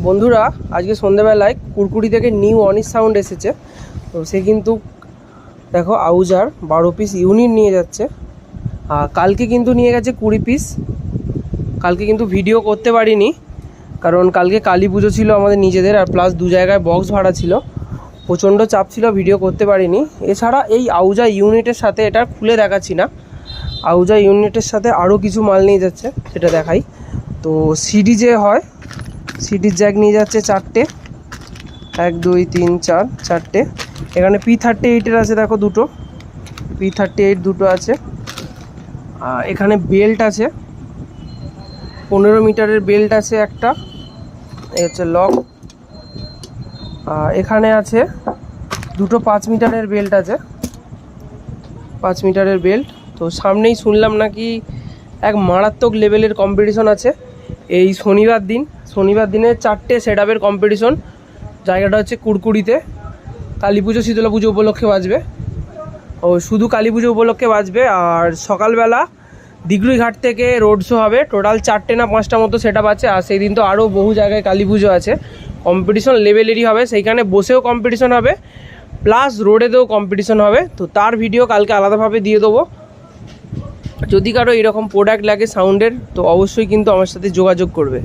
বন্ধুরা আজকে সন্ধ্যাবেলায় কুরকুরি থেকে নিউ অনিস সাউন্ড এসেছে। তো সে কিন্তু দেখো আউজার 12 পিস ইউনিট নিয়ে যাচ্ছে। আর কালকে কিন্তু নিয়ে গেছে 20 পিস। কালকে কিন্তু ভিডিও করতে পারিনি, কারণ কালকে কালী পুজো ছিল আমাদের নিজেদের, আর প্লাস 2 জায়গায় বক্স ভাড়া ছিল, প্রচণ্ড চাপ ছিল, ভিডিও করতে পারিনি। এছাড়া এই আউজা ইউনিটের সাথে, এটা খুলে দেখাচ্ছি না, আউজা ইউনিটের সাথে আরও কিছু মাল নিয়ে যাচ্ছে, সেটা দেখাই। তো সিডি যে হয়, সিডির জ্যাক নিয়ে যাচ্ছে 4টে, 1 2 3 4 4টে। এখানে P38 আছে, দেখো দুটো P38 দুটো আছে। এখানে বেল্ট আছে, 15 মিটারের বেল্ট আছে একটা, এই হচ্ছে লক। এখানে আছে দুটো 5 মিটারের বেল্ট আছে, 5 মিটারের বেল্ট। তো সামনেই শুনলাম নাকি এক মারাত্মক লেভেলের কম্পিটিশন আছে এই শনিবার দিনে 4টে সেটআপের কম্পিটিশন। জায়গাটা হচ্ছে কুরকুরিতে, কালী পুজো শীতলা পুজো উপলক্ষে বাজবে, ও শুধু কালী পুজো উপলক্ষে বাজবে। আর সকালবেলা দিগড়িঘাট থেকে রোড শো হবে, টোটাল 4টে না 5টা মতো সেটআপ আছে। আর সেই দিন তো আরও বহু জায়গায় কালী পুজো আছে, কম্পিটিশন লেভেলেরই হবে। সেইখানে বসেও কম্পিটিশন হবে, প্লাস রোডেতেও কম্পিটিশন হবে। তো তার ভিডিও কালকে আলাদাভাবে দিয়ে দেবো। যদি কারো এরকম প্রোডাক্ট লাগে সাউন্ডের, তো অবশ্যই কিন্তু আমার সাথে যোগাযোগ করবে।